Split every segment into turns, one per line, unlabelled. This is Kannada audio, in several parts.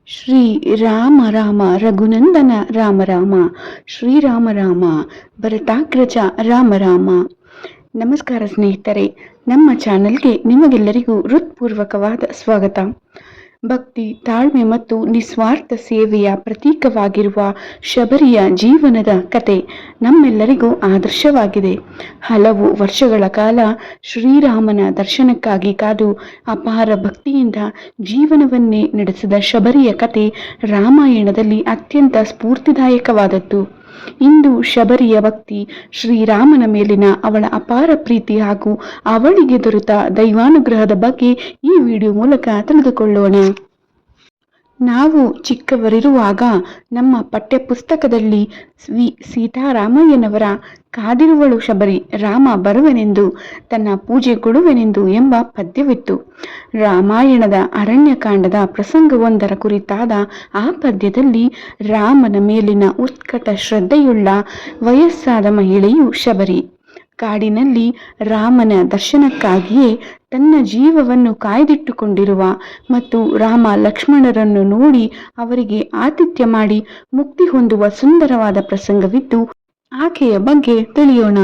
ಶ್ರೀ ರಾಮ ರಾಮ ರಘುನಂದನ ರಾಮ ರಾಮ ಶ್ರೀರಾಮ ರಾಮ ಭರತಾಗ್ರಜ ರಾಮ ರಾಮ. ನಮಸ್ಕಾರ ಸ್ನೇಹಿತರೆ, ನಮ್ಮ ಚಾನೆಲ್ಗೆ ನಿಮಗೆಲ್ಲರಿಗೂ ಹೃತ್ಪೂರ್ವಕವಾದ ಸ್ವಾಗತ. ಭಕ್ತಿ, ತಾಳ್ಮೆ ಮತ್ತು ನಿಸ್ವಾರ್ಥ ಸೇವೆಯ ಪ್ರತೀಕವಾಗಿರುವ ಶಬರಿಯ ಜೀವನದ ಕತೆ ನಮ್ಮೆಲ್ಲರಿಗೂ ಆದರ್ಶವಾಗಿದೆ. ಹಲವು ವರ್ಷಗಳ ಕಾಲ ಶ್ರೀರಾಮನ ದರ್ಶನಕ್ಕಾಗಿ ಕಾದು ಅಪಾರ ಭಕ್ತಿಯಿಂದ ಜೀವನವನ್ನೇ ನಡೆಸಿದ ಶಬರಿಯ ಕತೆ ರಾಮಾಯಣದಲ್ಲಿ ಅತ್ಯಂತ ಸ್ಫೂರ್ತಿದಾಯಕವಾದದ್ದು. ಇಂದು ಶಬರಿಯ ಭಕ್ತಿ, ಶ್ರೀರಾಮನ ಮೇಲಿನ ಅವಳ ಅಪಾರ ಪ್ರೀತಿ ಹಾಗೂ ಅವಳಿಗೆ ದೊರೆತ ದೈವಾನುಗ್ರಹದ ಬಗ್ಗೆ ಈ ವಿಡಿಯೋ ಮೂಲಕ ತಿಳಿದುಕೊಳ್ಳೋಣ. ನಾವು ಚಿಕ್ಕವರಿರುವಾಗ ನಮ್ಮ ಪಠ್ಯ ಪುಸ್ತಕದಲ್ಲಿ ಸೀತಾರಾಮಯ್ಯನವರ ಕಾದಿರುವಳು ಶಬರಿ, ರಾಮ ಬರುವೆನೆಂದು ತನ್ನ ಪೂಜೆ ಕೊಡುವೆನೆಂದು ಎಂಬ ಪದ್ಯವಿತ್ತು. ರಾಮಾಯಣದ ಅರಣ್ಯಕಾಂಡದ ಪ್ರಸಂಗವೊಂದರ ಕುರಿತಾದ ಆ ಪದ್ಯದಲ್ಲಿ ರಾಮನ ಮೇಲಿನ ಉತ್ಕಟ ಶ್ರದ್ಧೆಯುಳ್ಳ ವಯಸ್ಸಾದ ಮಹಿಳೆಯು ಶಬರಿ. ಕಾಡಿನಲ್ಲಿ ರಾಮನ ದರ್ಶನಕ್ಕಾಗಿಯೇ ತನ್ನ ಜೀವವನ್ನು ಕಾಯ್ದಿಟ್ಟುಕೊಂಡಿರುವ ಮತ್ತು ರಾಮ ಲಕ್ಷ್ಮಣರನ್ನು ನೋಡಿ ಅವರಿಗೆ ಆತಿಥ್ಯ ಮಾಡಿ ಮುಕ್ತಿ ಹೊಂದುವ ಸುಂದರವಾದ ಪ್ರಸಂಗವಿದ್ದು, ಆಕೆಯ ಬಗ್ಗೆ ತಿಳಿಯೋಣ.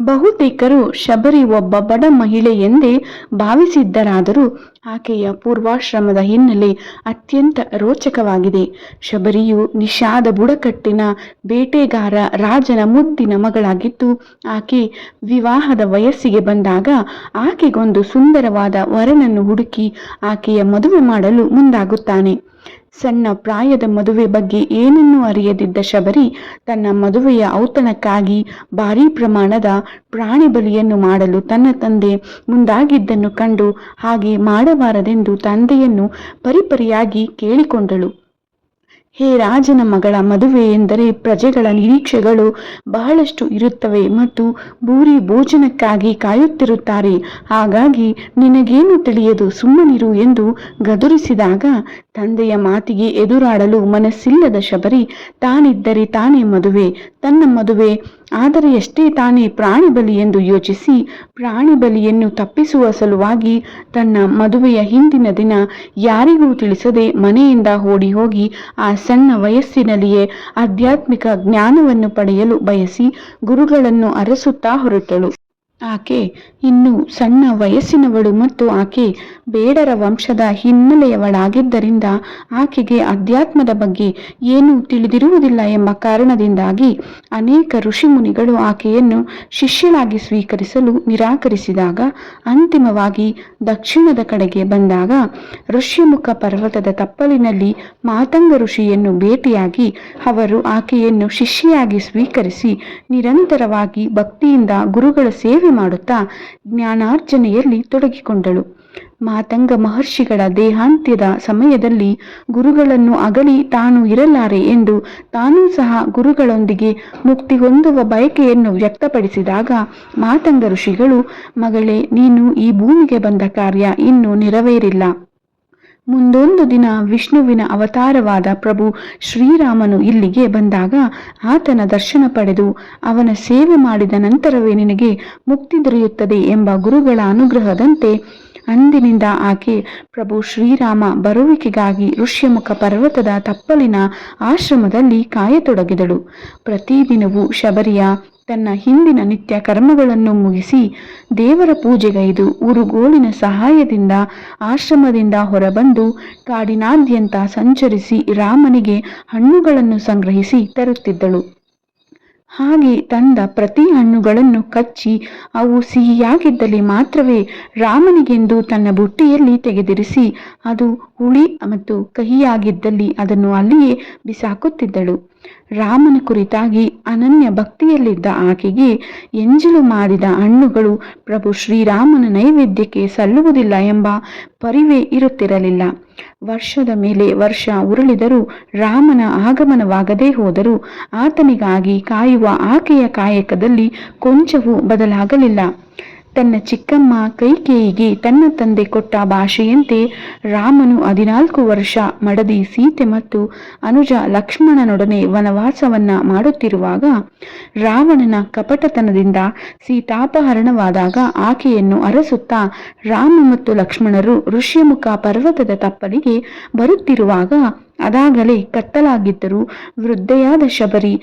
ಬಹುತೇಕರು ಶಬರಿ ಒಬ್ಬ ಬಡ ಮಹಿಳೆ ಎಂದೇ ಭಾವಿಸಿದ್ದರಾದರೂ ಆಕೆಯ ಪೂರ್ವಾಶ್ರಮದ ಹಿನ್ನೆಲೆ ಅತ್ಯಂತ ರೋಚಕವಾಗಿದೆ. ಶಬರಿಯು ನಿಷಾದ ಬುಡಕಟ್ಟಿನ ಬೇಟೆಗಾರ ರಾಜನ ಮುದ್ದಿನ ಮಗಳಾಗಿದ್ದು, ಆಕೆ ವಿವಾಹದ ವಯಸ್ಸಿಗೆ ಬಂದಾಗ ಆಕೆಗೊಂದು ಸುಂದರವಾದ ವರನನ್ನು ಹುಡುಕಿ ಆಕೆಯ ಮದುವೆ ಮಾಡಲು ಮುಂದಾಗುತ್ತಾನೆ. ಸಣ್ಣ ಪ್ರಾಯದ ಮದುವೆ ಬಗ್ಗೆ ಏನನ್ನೂ ಅರಿಯದಿದ್ದ ಶಬರಿ ತನ್ನ ಮದುವೆಯ ಔತಣಕ್ಕಾಗಿ ಭಾರೀ ಪ್ರಮಾಣದ ಪ್ರಾಣಿ ಬಲಿಯನ್ನು ಮಾಡಲು ತನ್ನ ತಂದೆ ಮುಂದಾಗಿದ್ದನ್ನು ಕಂಡು ಹಾಗೆ ಮಾಡಬಾರದೆಂದು ತಂದೆಯನ್ನು ಪರಿಪರಿಯಾಗಿ ಕೇಳಿಕೊಂಡಳು. ಹೇ ರಾಜನ ಮಗಳ ಮದುವೆ ಎಂದರೆ ಪ್ರಜೆಗಳ ನಿರೀಕ್ಷೆಗಳು ಬಹಳಷ್ಟು ಇರುತ್ತವೆ ಮತ್ತು ಭೂರಿ ಭೋಜನಕ್ಕಾಗಿ ಕಾಯುತ್ತಿರುತ್ತಾರೆ. ಹಾಗಾಗಿ ನಿನಗೇನು ತಿಳಿಯದು, ಸುಮ್ಮನಿರು ಎಂದು ಗದರಿಸಿದಾಗ ತಂದೆಯ ಮಾತಿಗೆ ಎದುರಾಡಲು ಮನಸ್ಸಿಲ್ಲದ ಶಬರಿ ತಾನಿದ್ದರೆ ತಾನೇ ಮದುವೆ, ತನ್ನ ಮದುವೆ ಆದರೆ ಎಷ್ಟೇ ತಾನೇ ಪ್ರಾಣಿ ಬಲಿ ಎಂದು ಯೋಚಿಸಿ ಪ್ರಾಣಿ ಬಲಿಯನ್ನು ತಪ್ಪಿಸುವ ಸಲುವಾಗಿ ತನ್ನ ಮದುವೆಯ ಹಿಂದಿನ ದಿನ ಯಾರಿಗೂ ತಿಳಿಸದೆ ಮನೆಯಿಂದ ಓಡಿ ಹೋಗಿ ಆ ಸಣ್ಣ ವಯಸ್ಸಿನಲ್ಲಿಯೇ ಆಧ್ಯಾತ್ಮಿಕ ಜ್ಞಾನವನ್ನು ಪಡೆಯಲು ಬಯಸಿ ಗುರುಗಳನ್ನು ಅರಸುತ್ತಾ ಹೊರಟಳು. ಆಕೆ ಇನ್ನು ಸಣ್ಣ ವಯಸ್ಸಿನವಳು ಮತ್ತು ಆಕೆ ಬೇಡರ ವಂಶದ ಹಿನ್ನೆಲೆಯವಳಾಗಿದ್ದರಿಂದ ಆಕೆಗೆ ಅಧ್ಯಾತ್ಮದ ಬಗ್ಗೆ ಏನೂ ತಿಳಿದಿರುವುದಿಲ್ಲ ಎಂಬ ಕಾರಣದಿಂದಾಗಿ ಅನೇಕ ಋಷಿಮುನಿಗಳು ಆಕೆಯನ್ನು ಶಿಷ್ಯಳಾಗಿ ಸ್ವೀಕರಿಸಲು ನಿರಾಕರಿಸಿದಾಗ ಅಂತಿಮವಾಗಿ ದಕ್ಷಿಣದ ಕಡೆಗೆ ಬಂದಾಗ ಋಷ್ಯಮುಖ ಪರ್ವತದ ತಪ್ಪಲಿನಲ್ಲಿ ಮಾತಂಗ ಋಷಿಯನ್ನು ಭೇಟಿಯಾಗಿ ಅವರು ಆಕೆಯನ್ನು ಶಿಷ್ಯೆಯಾಗಿ ಸ್ವೀಕರಿಸಿ ನಿರಂತರವಾಗಿ ಭಕ್ತಿಯಿಂದ ಗುರುಗಳ ಸೇವೆ ಮಾಡುತ್ತಾ ಜ್ಞಾನಾರ್ಜನೆಯಲ್ಲಿ ತೊಡಗಿಕೊಂಡಳು. ಮಾತಂಗ ಮಹರ್ಷಿಗಳ ದೇಹಾಂತ್ಯದ ಸಮಯದಲ್ಲಿ ಗುರುಗಳನ್ನು ಅಗಲಿ ತಾನು ಇರಲಾರೆ ಎಂದು ತಾನೂ ಸಹ ಗುರುಗಳೊಂದಿಗೆ ಮುಕ್ತಿ ಹೊಂದುವ ಬಯಕೆಯನ್ನು ವ್ಯಕ್ತಪಡಿಸಿದಾಗ ಮಾತಂಗ ಋಷಿಗಳು, ಮಗಳೇ, ನೀನು ಈ ಭೂಮಿಗೆ ಬಂದ ಕಾರ್ಯ ಇನ್ನೂ ನೆರವೇರಿಲ್ಲ. ಮುಂದೊಂದು ದಿನ ವಿಷ್ಣುವಿನ ಅವತಾರವಾದ ಪ್ರಭು ಶ್ರೀರಾಮನು ಇಲ್ಲಿಗೆ ಬಂದಾಗ ಆತನ ದರ್ಶನ ಪಡೆದು ಅವನ ಸೇವೆ ಮಾಡಿದ ನಂತರವೇ ನಿನಗೆ ಮುಕ್ತಿ ದೊರೆಯುತ್ತದೆ ಎಂಬ ಗುರುಗಳ ಅನುಗ್ರಹದಂತೆ ಅಂದಿನಿಂದ ಆಕೆ ಪ್ರಭು ಶ್ರೀರಾಮ ಬರುವಿಕೆಗಾಗಿ ಋಷ್ಯಮುಖ ಪರ್ವತದ ತಪ್ಪಲಿನ ಆಶ್ರಮದಲ್ಲಿ ಕಾಯತೊಡಗಿದಳು. ಪ್ರತಿದಿನವೂ ಶಬರಿಯ ತನ್ನ ಹಿಂದಿನ ನಿತ್ಯ ಕರ್ಮಗಳನ್ನು ಮುಗಿಸಿ ದೇವರ ಪೂಜೆಗೈದು ಊರುಗೋಲಿನ ಸಹಾಯದಿಂದ ಆಶ್ರಮದಿಂದ ಹೊರಬಂದು ಕಾಡಿನಾದ್ಯಂತ ಸಂಚರಿಸಿ ರಾಮನಿಗೆ ಹಣ್ಣುಗಳನ್ನು ಸಂಗ್ರಹಿಸಿ ತರುತ್ತಿದ್ದಳು. ಹಾಗೆ ತಂದ ಪ್ರತಿ ಹಣ್ಣುಗಳನ್ನು ಕಚ್ಚಿ ಅವು ಸಿಹಿಯಾಗಿದ್ದಲ್ಲಿ ಮಾತ್ರವೇ ರಾಮನಿಗೆಂದು ತನ್ನ ಬುಟ್ಟಿಯಲ್ಲಿ ತೆಗೆದಿರಿಸಿ ಅದು ಹುಳಿ ಮತ್ತು ಕಹಿಯಾಗಿದ್ದಲ್ಲಿ ಅದನ್ನು ಅಲ್ಲಿಯೇ ಬಿಸಾಕುತ್ತಿದ್ದಳು. ರಾಮನ ಕುರಿತಾಗಿ ಅನನ್ಯ ಭಕ್ತಿಯಲ್ಲಿದ್ದ ಆಕೆಗೆ ಎಂಜಲು ಮಾಡಿದ ಹಣ್ಣುಗಳು ಪ್ರಭು ಶ್ರೀರಾಮನ ನೈವೇದ್ಯಕ್ಕೆ ಸಲ್ಲುವುದಿಲ್ಲ ಎಂಬ ಪರಿವೇ ಇರುತ್ತಿರಲಿಲ್ಲ. ವರ್ಷದ ಮೇಲೆ ವರ್ಷ ಉರುಳಿದರೂ ರಾಮನ ಆಗಮನವಾಗದೇ ಹೋದರೂ ಆತನಿಗಾಗಿ ಕಾಯುವ ಆಕೆಯ ಕಾಯಕದಲ್ಲಿ ಕೊಂಚವೂ ಬದಲಾಗಲಿಲ್ಲ. ತನ್ನ ಚಿಕ್ಕಮ್ಮ ಕೈಕೇಯಿಗೆ ತನ್ನ ತಂದೆ ಕೊಟ್ಟ ಭಾಷೆಯಂತೆ ರಾಮನು 14 ವರ್ಷ ಮಡದಿ ಸೀತೆ ಮತ್ತು ಅನುಜ ಲಕ್ಷ್ಮಣನೊಡನೆ ವನವಾಸವನ್ನ ಮಾಡುತ್ತಿರುವಾಗ ರಾವಣನ ಕಪಟತನದಿಂದ ಸೀತಾಪಹರಣವಾದಾಗ ಆಕೆಯನ್ನು ಅರಸುತ್ತಾ ರಾಮ ಮತ್ತು ಲಕ್ಷ್ಮಣರು ಋಷ್ಯಮುಖ ಪರ್ವತದ ತಪ್ಪಲಿಗೆ ಬರುತ್ತಿರುವಾಗ ಅದಾಗಲೇ ಕತ್ತಲಾಗಿದ್ದರೂ ವೃದ್ಧೆಯಾದ ಶಬರಿ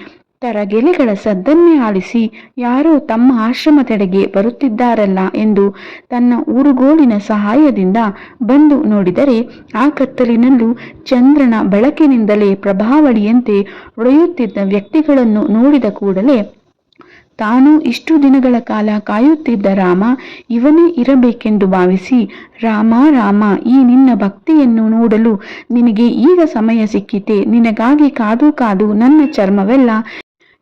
ತರಗೆಲೆಗಳ ಸದ್ದನ್ನೇ ಆಲಿಸಿ ಯಾರೋ ತಮ್ಮ ಆಶ್ರಮದೆಡೆಗೆ ಬರುತ್ತಿದ್ದಾರಲ್ಲ ಎಂದು ತನ್ನ ಊರುಗೋಲಿನ ಸಹಾಯದಿಂದ ಬಂದು ನೋಡಿದರೆ ಆ ಕತ್ತಲಿನಲ್ಲೂ ಚಂದ್ರನ ಬೆಳಕಿನಿಂದಲೇ ಪ್ರಭಾವಳಿಯಂತೆ ಹೊಳೆಯುತ್ತಿದ್ದ ವ್ಯಕ್ತಿಗಳನ್ನು ನೋಡಿದ ಕೂಡಲೇ ತಾನು ಇಷ್ಟು ದಿನಗಳ ಕಾಲ ಕಾಯುತ್ತಿದ್ದ ರಾಮ ಇವನೇ ಇರಬೇಕೆಂದು ಭಾವಿಸಿ, ರಾಮ ರಾಮ, ಈ ನಿನ್ನ ಭಕ್ತಿಯನ್ನು ನೋಡಲು ನಿನಗೆ ಈಗ ಸಮಯ ಸಿಕ್ಕಿತೆ. ನಿನಗಾಗಿ ಕಾದು ಕಾದು ನನ್ನ ಚರ್ಮವೆಲ್ಲ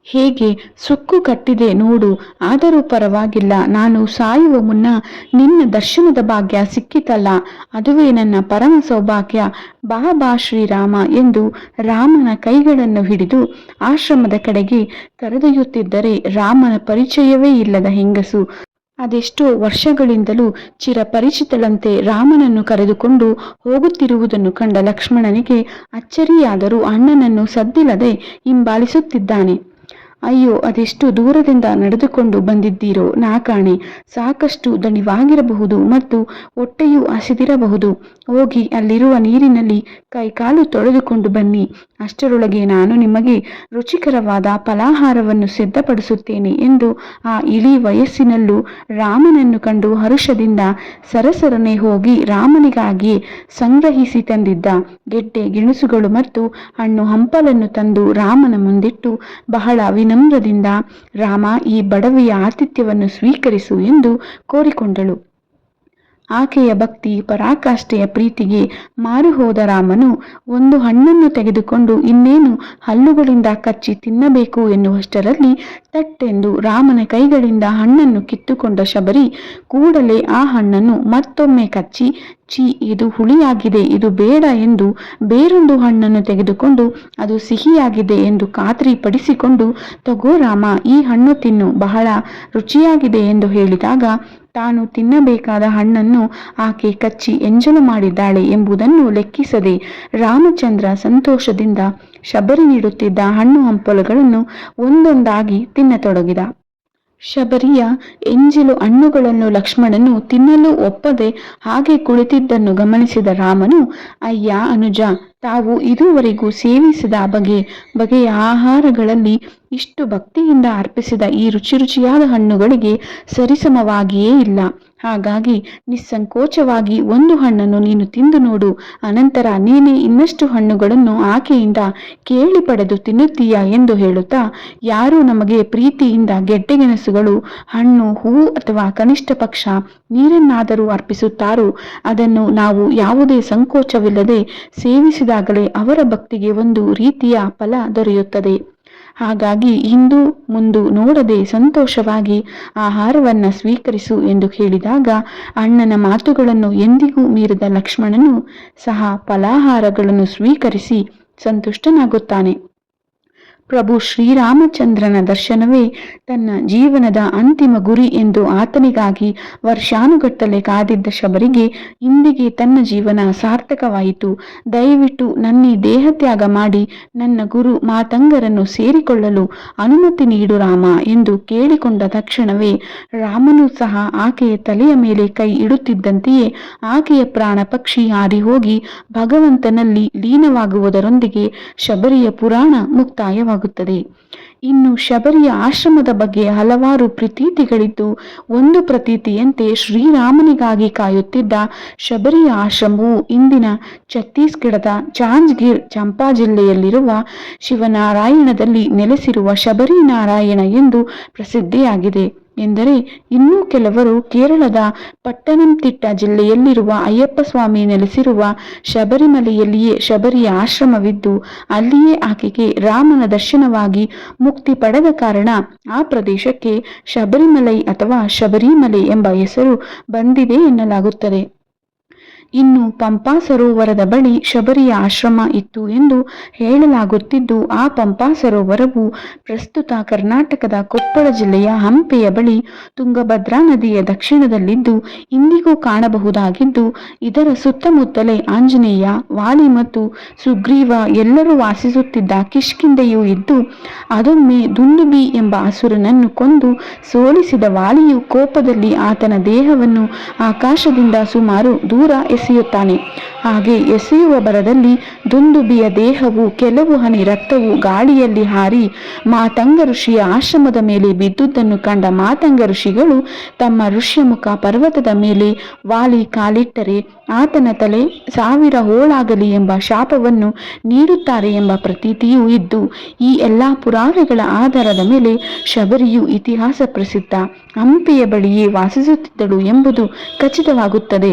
ಹೇಗೆ ಸುಕ್ಕು ಕಟ್ಟಿದೆ ನೋಡು. ಆದರೂ ಪರವಾಗಿಲ್ಲ, ನಾನು ಸಾಯುವ ಮುನ್ನ ನಿನ್ನ ದರ್ಶನದ ಭಾಗ್ಯ ಸಿಕ್ಕಿತಲ್ಲ, ಅದುವೇ ನನ್ನ ಪರಮ ಸೌಭಾಗ್ಯ. ಬಾ ಬಾ ಶ್ರೀರಾಮ ಎಂದು ರಾಮನ ಕೈಗಳನ್ನು ಹಿಡಿದು ಆಶ್ರಮದ ಕಡೆಗೆ ಕರೆದೊಯ್ಯುತ್ತಿದ್ದರೆ ರಾಮನ ಪರಿಚಯವೇ ಇಲ್ಲದ ಹೆಂಗಸು ಅದೆಷ್ಟೋ ವರ್ಷಗಳಿಂದಲೂ ಚಿರಪರಿಚಿತಳಂತೆ ರಾಮನನ್ನು ಕರೆದುಕೊಂಡು ಹೋಗುತ್ತಿರುವುದನ್ನು ಕಂಡ ಲಕ್ಷ್ಮಣನಿಗೆ ಅಚ್ಚರಿಯಾದರೂ ಅಣ್ಣನನ್ನು ಸದ್ದಿಲ್ಲದೆ ಹಿಂಬಾಲಿಸುತ್ತಿದ್ದಾನೆ. ಅಯ್ಯೋ, ಅದೆಷ್ಟು ದೂರದಿಂದ ನಡೆದುಕೊಂಡು ಬಂದಿದ್ದೀರೋ ನಾ ಕಾಣೆ. ಸಾಕಷ್ಟು ದಣಿವಾಗಿರಬಹುದು ಮತ್ತು ಹೊಟ್ಟೆಯೂ ಹಸಿದಿರಬಹುದು. ಹೋಗಿ ಅಲ್ಲಿರುವ ನೀರಿನಲ್ಲಿ ಕೈಕಾಲು ತೊಳೆದುಕೊಂಡು ಬನ್ನಿ. ಅಷ್ಟರೊಳಗೆ ನಾನು ನಿಮಗೆ ರುಚಿಕರವಾದ ಫಲಾಹಾರವನ್ನು ಸಿದ್ಧಪಡಿಸುತ್ತೇನೆ ಎಂದು ಆ ಇಳಿ ವಯಸ್ಸಿನಲ್ಲೂ ರಾಮನನ್ನು ಕಂಡು ಹರುಷದಿಂದ ಸರಸರನೆ ಹೋಗಿ ರಾಮನಿಗಾಗಿ ಸಂಗ್ರಹಿಸಿ ತಂದಿದ್ದ ಗೆಡ್ಡೆ ಗೆಣಸುಗಳು ಮತ್ತು ಹಣ್ಣು ಹಂಪಲನ್ನು ತಂದು ರಾಮನ ಮುಂದಿಟ್ಟು ಬಹಳ ವಿನಮ್ರದಿಂದ, ರಾಮ, ಈ ಬಡವಿಯ ಆತಿಥ್ಯವನ್ನು ಸ್ವೀಕರಿಸು ಎಂದು ಕೋರಿಕೊಂಡಳು. ಆಕೆಯ ಭಕ್ತಿ ಪರಾಕಾಷ್ಠೆಯ ಪ್ರೀತಿಗೆ ಮಾರುಹೋದ ರಾಮನು ಒಂದು ಹಣ್ಣನ್ನು ತೆಗೆದುಕೊಂಡು ಇನ್ನೇನು ಹಲ್ಲುಗಳಿಂದ ಕಚ್ಚಿ ತಿನ್ನಬೇಕು ಎನ್ನುವಷ್ಟರಲ್ಲಿ ತಟ್ಟೆಂದು ರಾಮನ ಕೈಗಳಿಂದ ಹಣ್ಣನ್ನು ಕಿತ್ತುಕೊಂಡ ಶಬರಿ ಕೂಡಲೇ ಆ ಹಣ್ಣನ್ನು ಮತ್ತೊಮ್ಮೆ ಕಚ್ಚಿ, ಛೀ, ಇದು ಹುಳಿಯಾಗಿದೆ, ಇದು ಬೇಡ ಎಂದು ಬೇರೊಂದು ಹಣ್ಣನ್ನು ತೆಗೆದುಕೊಂಡು ಅದು ಸಿಹಿಯಾಗಿದೆ ಎಂದು ಖಾತ್ರಿ ಪಡಿಸಿಕೊಂಡು, ತಗೋ ರಾಮ, ಈ ಹಣ್ಣು ತಿನ್ನು, ಬಹಳ ರುಚಿಯಾಗಿದೆ ಎಂದು ಹೇಳಿದಾಗ ತಾನು ತಿನ್ನಬೇಕಾದ ಹಣ್ಣನ್ನು ಆಕೆ ಕಚ್ಚಿ ಎಂಜಲು ಮಾಡಿದ್ದಾಳೆ ಎಂಬುದನ್ನು ಲೆಕ್ಕಿಸದೆ ರಾಮಚಂದ್ರ ಸಂತೋಷದಿಂದ ಶಬರಿ ನೀಡುತ್ತಿದ್ದ ಹಣ್ಣು ಹಂಪಲುಗಳನ್ನು ಒಂದೊಂದಾಗಿ ತಿನ್ನತೊಡಗಿದ. ಶಬರಿಯ ಎಂಜಿಲು ಹಣ್ಣುಗಳನ್ನು ಲಕ್ಷ್ಮಣನು ತಿನ್ನಲು ಒಪ್ಪದೆ ಹಾಗೆ ಕುಳಿತಿದ್ದನ್ನು ಗಮನಿಸಿದ ರಾಮನು, ಅಯ್ಯ ಅನುಜ, ತಾವು ಇದುವರೆಗೂ ಸೇವಿಸಿದ ಬಗೆಯ ಆಹಾರಗಳಲ್ಲಿ ಇಷ್ಟು ಭಕ್ತಿಯಿಂದ ಅರ್ಪಿಸಿದ ಈ ರುಚಿಯಾದ ಹಣ್ಣುಗಳಿಗೆ ಸರಿಸಮವಾಗಿಯೇ ಇಲ್ಲ. ಹಾಗಾಗಿ ನಿಸ್ಸಂಕೋಚವಾಗಿ ಒಂದು ಹಣ್ಣನ್ನು ನೀನು ತಿಂದು ನೋಡು. ಅನಂತರ ನೀನೇ ಇನ್ನಷ್ಟು ಹಣ್ಣುಗಳನ್ನು ಆಕೆಯಿಂದ ಕೇಳಿ ಪಡೆದು ತಿನ್ನುತ್ತೀಯಾ ಎಂದು ಹೇಳುತ್ತಾ, ಯಾರು ನಮಗೆ ಪ್ರೀತಿಯಿಂದ ಗೆಡ್ಡೆಗೆಣಸುಗಳು, ಹಣ್ಣು, ಹೂವು ಅಥವಾ ಕನಿಷ್ಠ ಪಕ್ಷ ನೀರನ್ನಾದರೂ ಅರ್ಪಿಸುತ್ತಾರೋ ಅದನ್ನು ನಾವು ಯಾವುದೇ ಸಂಕೋಚವಿಲ್ಲದೆ ಸೇವಿಸಿದಾಗಲೇ ಅವರ ಭಕ್ತಿಗೆ ಒಂದು ರೀತಿಯ ಫಲ ದೊರೆಯುತ್ತದೆ. ಹಾಗಾಗಿ ಹಿಂದು ಮುಂದು ನೋಡದೆ ಸಂತೋಷವಾಗಿ ಆಹಾರವನ್ನ ಸ್ವೀಕರಿಸು ಎಂದು ಹೇಳಿದಾಗ ಅಣ್ಣನ ಮಾತುಗಳನ್ನು ಎಂದಿಗೂ ಮೀರಿದ ಲಕ್ಷ್ಮಣನು ಸಹ ಫಲಾಹಾರಗಳನ್ನು ಸ್ವೀಕರಿಸಿ ಸಂತುಷ್ಟನಾಗುತ್ತಾನೆ. ಪ್ರಭು ಶ್ರೀರಾಮಚಂದ್ರನ ದರ್ಶನವೇ ತನ್ನ ಜೀವನದ ಅಂತಿಮ ಗುರಿ ಎಂದು ಆತನಿಗಾಗಿ ವರ್ಷಾನುಗಟ್ಟಲೆ ಕಾದಿದ್ದ ಶಬರಿಗೆ ಇಂದಿಗೆ ತನ್ನ ಜೀವನ ಸಾರ್ಥಕವಾಯಿತು. ದಯವಿಟ್ಟು ನನ್ನೀ ದೇಹತ್ಯಾಗ ಮಾಡಿ ನನ್ನ ಗುರು ಮಾತಂಗರನ್ನು ಸೇರಿಕೊಳ್ಳಲು ಅನುಮತಿ ನೀಡು ರಾಮ ಎಂದು ಕೇಳಿಕೊಂಡ ತಕ್ಷಣವೇ ರಾಮನೂ ಸಹ ಆಕೆಯ ತಲೆಯ ಮೇಲೆ ಕೈ ಇಡುತ್ತಿದ್ದಂತೆಯೇ ಆಕೆಯ ಪ್ರಾಣ ಪಕ್ಷಿ ಹಾರಿ ಹೋಗಿ ಭಗವಂತನಲ್ಲಿ ಲೀನವಾಗುವುದರೊಂದಿಗೆ ಶಬರಿಯ ಪುರಾಣ ಮುಕ್ತಾಯವಾಗುತ್ತದೆ. ಇನ್ನು ಶಬರಿಯ ಆಶ್ರಮದ ಬಗ್ಗೆ ಹಲವಾರು ಪ್ರತೀತಿಗಳಿದ್ದು, ಒಂದು ಪ್ರತೀತಿಯಂತೆ ಶ್ರೀರಾಮನಿಗಾಗಿ ಕಾಯುತ್ತಿದ್ದ ಶಬರಿಯ ಆಶ್ರಮವು ಇಂದಿನ ಛತ್ತೀಸ್ಗಢದ ಜಾಂಜ್ಗೀರ್ ಚಂಪಾ ಜಿಲ್ಲೆಯಲ್ಲಿರುವ ಶಿವನಾರಾಯಣದಲ್ಲಿ ನೆಲೆಸಿರುವ ಶಬರಿ ನಾರಾಯಣ ಎಂದು ಪ್ರಸಿದ್ಧಿಯಾಗಿದೆ ಎಂದರೆ, ಇನ್ನೂ ಕೆಲವರು ಕೇರಳದ ಪಟ್ಟಣಂತಿಟ್ಟ ಜಿಲ್ಲೆಯಲ್ಲಿರುವ ಅಯ್ಯಪ್ಪ ಸ್ವಾಮಿ ನೆಲೆಸಿರುವ ಶಬರಿಮಲೆಯಲ್ಲಿಯೇ ಶಬರಿಯ ಆಶ್ರಮವಿದ್ದು ಅಲ್ಲಿಯೇ ಆಕೆಗೆ ರಾಮನ ದರ್ಶನವಾಗಿ ಮುಕ್ತಿ ಪಡೆದ ಕಾರಣ ಆ ಪ್ರದೇಶಕ್ಕೆ ಶಬರಿಮಲೈ ಅಥವಾ ಶಬರಿಮಲೆ ಎಂಬ ಹೆಸರು ಬಂದಿದೆ ಎನ್ನಲಾಗುತ್ತದೆ. ಇನ್ನು ಪಂಪಾ ಸರೋವರದ ಬಳಿ ಶಬರಿಯ ಆಶ್ರಮ ಇತ್ತು ಎಂದು ಹೇಳಲಾಗುತ್ತಿದ್ದು, ಆ ಪಂಪಾ ಸರೋವರವು ಪ್ರಸ್ತುತ ಕರ್ನಾಟಕದ ಕೊಪ್ಪಳ ಜಿಲ್ಲೆಯ ಹಂಪೆಯ ಬಳಿ ತುಂಗಭದ್ರಾ ನದಿಯ ದಕ್ಷಿಣದಲ್ಲಿದ್ದು ಇಂದಿಗೂ ಕಾಣಬಹುದಾಗಿದ್ದು, ಇದರ ಸುತ್ತಮುತ್ತಲೇ ಆಂಜನೇಯ, ವಾಲಿ ಮತ್ತು ಸುಗ್ರೀವ ಎಲ್ಲರೂ ವಾಸಿಸುತ್ತಿದ್ದ ಕಿಷ್ಕಿಂಧೆಯೂ ಇದ್ದು, ಅದೊಮ್ಮೆ ದುಂದುಬಿ ಎಂಬ ಅಸುರನನ್ನು ಕೊಂದು ಸೋಲಿಸಿದ ವಾಲಿಯು ಕೋಪದಲ್ಲಿ ಆತನ ದೇಹವನ್ನು ಆಕಾಶದಿಂದ ಸುಮಾರು ದೂರ ಎಸೆಯುತ್ತಾನೆ. ಹಾಗೆ ಎಸೆಯುವ ಬರದಲ್ಲಿ ದುಂದುಬಿಯ ದೇಹವು ಕೆಲವು ಹನಿ ರಕ್ತವು ಗಾಳಿಯಲ್ಲಿ ಹಾರಿ ಮಾತಂಗ ಋಷಿಯ ಆಶ್ರಮದ ಮೇಲೆ ಬಿದ್ದುದನ್ನು ಕಂಡ ಮಾತಂಗ ಋಷಿಗಳು ತಮ್ಮ ಋಷ್ಯಮುಖ ಪರ್ವತದ ಮೇಲೆ ವಾಲಿ ಕಾಲಿಟ್ಟರೆ ಆತನ ತಲೆ 1000 ಹೋಳಾಗಲಿ ಎಂಬ ಶಾಪವನ್ನು ನೀಡುತ್ತಾರೆ ಎಂಬ ಪ್ರತೀತಿಯೂ ಇದ್ದು, ಈ ಎಲ್ಲ ಪುರಾವೆಗಳ ಆಧಾರದ ಮೇಲೆ ಶಬರಿಯು ಇತಿಹಾಸ ಪ್ರಸಿದ್ಧ ಹಂಪೆಯ ಬಳಿಯೇ ವಾಸಿಸುತ್ತಿದ್ದಳು ಎಂಬುದು ಖಚಿತವಾಗುತ್ತದೆ.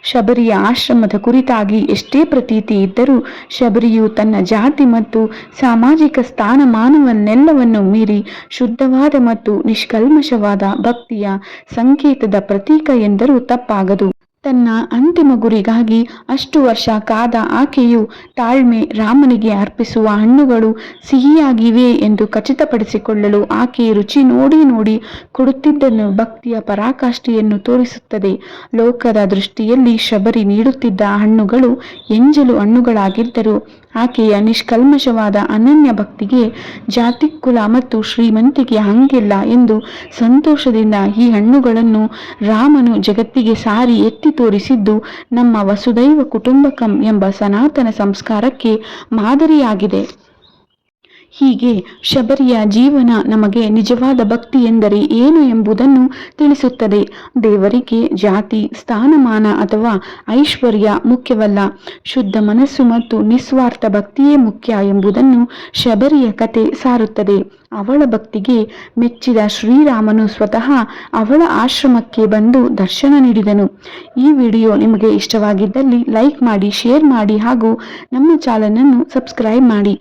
ಶಬರಿಯ ಆಶ್ರಮದ ಕುರಿತಾಗಿ ಎಷ್ಟೇ ಪ್ರತೀತಿ ಇದ್ದರೂ ಶಬರಿಯು ತನ್ನ ಜಾತಿ ಮತ್ತು ಸಾಮಾಜಿಕ ಸ್ಥಾನಮಾನವನ್ನೆಲ್ಲವನ್ನು ಮೀರಿ ಶುದ್ಧವಾದ ಮತ್ತು ನಿಷ್ಕಲ್ಮಶವಾದ ಭಕ್ತಿಯ ಸಂಕೇತದ ಪ್ರತೀಕ ಎಂದರೂ ತಪ್ಪಾಗದು. ತನ್ನ ಅಂತಿಮ ಗುರಿಗಾಗಿ ಅಷ್ಟು ವರ್ಷ ಕಾದ ಆಕೆಯು ತಾಳ್ಮೆ ರಾಮನಿಗೆ ಅರ್ಪಿಸುವ ಹಣ್ಣುಗಳು ಸಿಹಿಯಾಗಿವೆ ಎಂದು ಖಚಿತಪಡಿಸಿಕೊಳ್ಳಲು ಆಕೆ ರುಚಿ ನೋಡಿ ಕೊಡುತ್ತಿದ್ದನ್ನು ಭಕ್ತಿಯ ಪರಾಕಾಷ್ಠೆಯನ್ನು ತೋರಿಸುತ್ತದೆ. ಲೋಕದ ದೃಷ್ಟಿಯಲ್ಲಿ ಶಬರಿ ನೀಡುತ್ತಿದ್ದ ಹಣ್ಣುಗಳು ಎಂಜಲು ಹಣ್ಣುಗಳಾಗಿದ್ದರು. ಆಕೆಯ ನಿಷ್ಕಲ್ಮಶವಾದ ಅನನ್ಯ ಭಕ್ತಿಗೆ ಜಾತಿ, ಕುಲ ಮತ್ತು ಶ್ರೀಮಂತಿಕೆ ಹಂಗಿಲ್ಲ ಎಂದು ಸಂತೋಷದಿಂದ ಈ ಹಣ್ಣುಗಳನ್ನು ರಾಮನು ಜಗತ್ತಿಗೆ ಸಾರಿ ಎತ್ತಿ ತೋರಿಸಿದ್ದು ನಮ್ಮ ವಸುದೈವ ಕುಟುಂಬಕಂ ಎಂಬ ಸನಾತನ ಸಂಸ್ಕಾರಕ್ಕೆ ಮಾದರಿಯಾಗಿದೆ. ಹೀಗೆ ಶಬರಿಯ ಜೀವನ ನಮಗೆ ನಿಜವಾದ ಭಕ್ತಿ ಎಂದರೆ ಏನು ಎಂಬುದನ್ನು ತಿಳಿಸುತ್ತದೆ. ದೇವರಿಗೆ ಜಾತಿ, ಸ್ಥಾನಮಾನ ಅಥವಾ ಐಶ್ವರ್ಯ ಮುಖ್ಯವಲ್ಲ, ಶುದ್ಧ ಮನಸ್ಸು ಮತ್ತು ನಿಸ್ವಾರ್ಥ ಭಕ್ತಿಯೇ ಮುಖ್ಯ ಎಂಬುದನ್ನು ಶಬರಿಯ ಕತೆ ಸಾರುತ್ತದೆ. ಅವಳ ಭಕ್ತಿಗೆ ಮೆಚ್ಚಿದ ಶ್ರೀರಾಮನು ಸ್ವತಃ ಅವಳ ಆಶ್ರಮಕ್ಕೆ ಬಂದು ದರ್ಶನ ನೀಡಿದನು. ಈ ವಿಡಿಯೋ ನಿಮಗೆ ಇಷ್ಟವಾಗಿದ್ದಲ್ಲಿ ಲೈಕ್ ಮಾಡಿ, ಶೇರ್ ಮಾಡಿ ಹಾಗೂ ನಮ್ಮ ಚಾನಲ್ ಅನ್ನು ಸಬ್ಸ್ಕ್ರೈಬ್ ಮಾಡಿ.